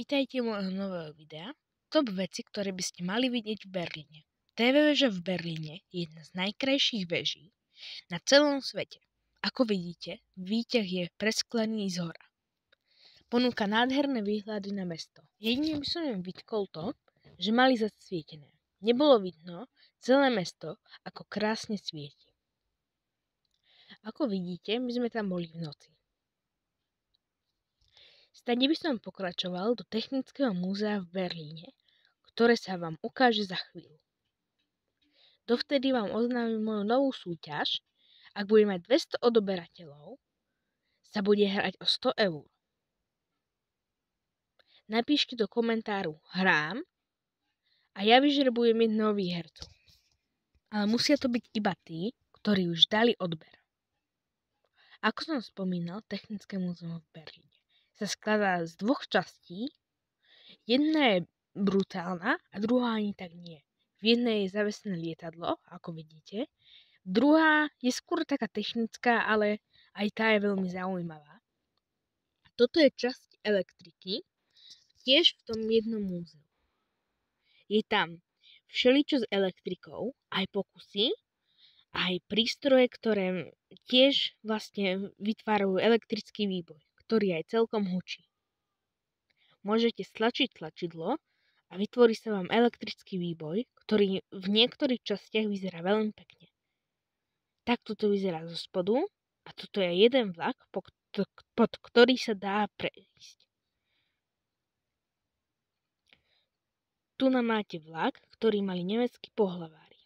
Vítajte u môjho nového videa. Top veci, ktoré by ste mali vidieť v Berlíne. TV väža v Berlíne je jedna z najkrajších veží na celom svete. Ako vidíte, výťah je presklený zhora. Ponúka nádherné výhľady na mesto. Jedine by som im vytkol to, že mali zasvietené. Nebolo vidno celé mesto, ako krásne svieti. Ako vidíte, my sme tam boli v noci. Stade by som pokračoval do Technického múzea v Berlíne, ktoré sa vám ukáže za chvíľu. Dovtedy vám oznámim moju novú súťaž. Ak bude mať 200 odoberateľov, sa bude hrať o 100 eur. Napíšte do komentáru hrám a ja vyžrebujem jedného výhercu. Ale musia to byť iba tí, ktorí už dali odber. Ako som spomínal, Technické múzeum v Berlíne sa skladá z dvoch častí. Jedna je brutálna a druhá ani tak nie. V jednej je zavesené lietadlo, ako vidíte. Druhá je skôr taká technická, ale aj tá je veľmi zaujímavá. Toto je časť elektriky, tiež v tom jednom múzeu. Je tam všeličo s elektrikou, aj pokusy, aj prístroje, ktoré tiež vlastne vytvárajú elektrický výboj, ktorý aj celkom hučí. Môžete stlačiť tlačidlo a vytvorí sa vám elektrický výboj, ktorý v niektorých častiach vyzerá veľmi pekne. Takto to vyzerá zo spodu a toto je jeden vlak, pod ktorý sa dá prejsť. Tu nám máte vlak, ktorý mali nemeckí pohlavári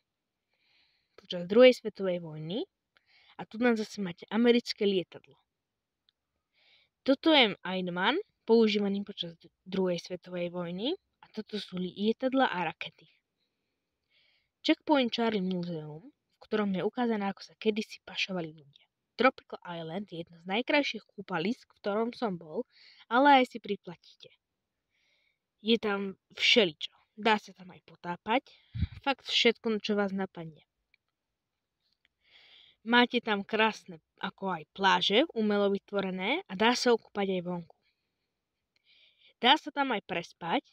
počas druhej svetovej vojny a tu nám zase máte americké lietadlo. Toto je Einmann, používaný počas druhej svetovej vojny a toto sú lietadla a rakety. Checkpoint Charlie Museum, v ktorom je ukázané, ako sa kedysi pašovali ľudia. Tropical Island je jedno z najkrajších kúpalisk, v ktorom som bol, ale aj si priplatíte. Je tam všeličo. Dá sa tam aj potápať. Fakt všetko, čo vás napadne. Máte tam krásne, ako aj pláže, umelo vytvorené a dá sa okúpať aj vonku. Dá sa tam aj prespať,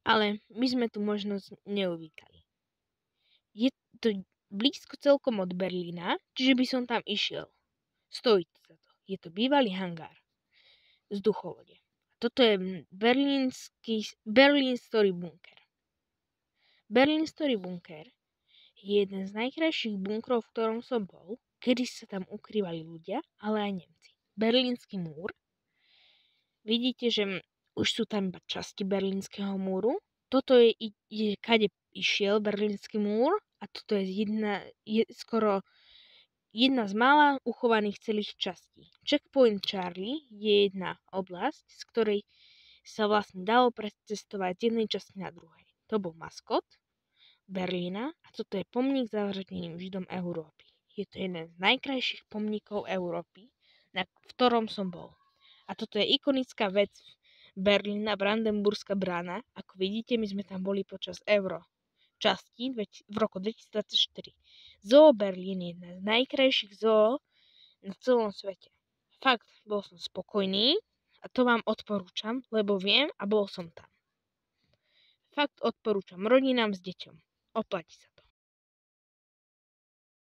ale my sme tu možnosť neuvítali. Je to blízko celkom od Berlína, čiže by som tam išiel. Stojí to za to. Je to bývalý hangár vzducholode. Toto je Berlin Story Bunker. Berlin Story Bunker je jeden z najkrajších bunkrov, v ktorom som bol, kedy sa tam ukrývali ľudia, ale aj Nemci. Berlínsky múr. Vidíte, že už sú tam iba časti Berlínskeho múru. Toto je kade išiel Berlínsky múr a toto je skoro jedna z mála uchovaných celých častí. Checkpoint Charlie je jedna oblasť, z ktorej sa vlastne dalo precestovať z jednej časti na druhej. To bol maskot Berlína a toto je pomník zavraždeným Židom Európy. Je to jeden z najkrajších pomníkov Európy, v ktorom som bol. A toto je ikonická vec Berlína, Brandenburská brána. Ako vidíte, my sme tam boli počas Euro časti v roku 2024. Zoo Berlín je jedna z najkrajších zoo na celom svete. Fakt, bol som spokojný a to vám odporúčam, lebo viem a bol som tam. Fakt odporúčam rodinám s deťom. Oplatí sa.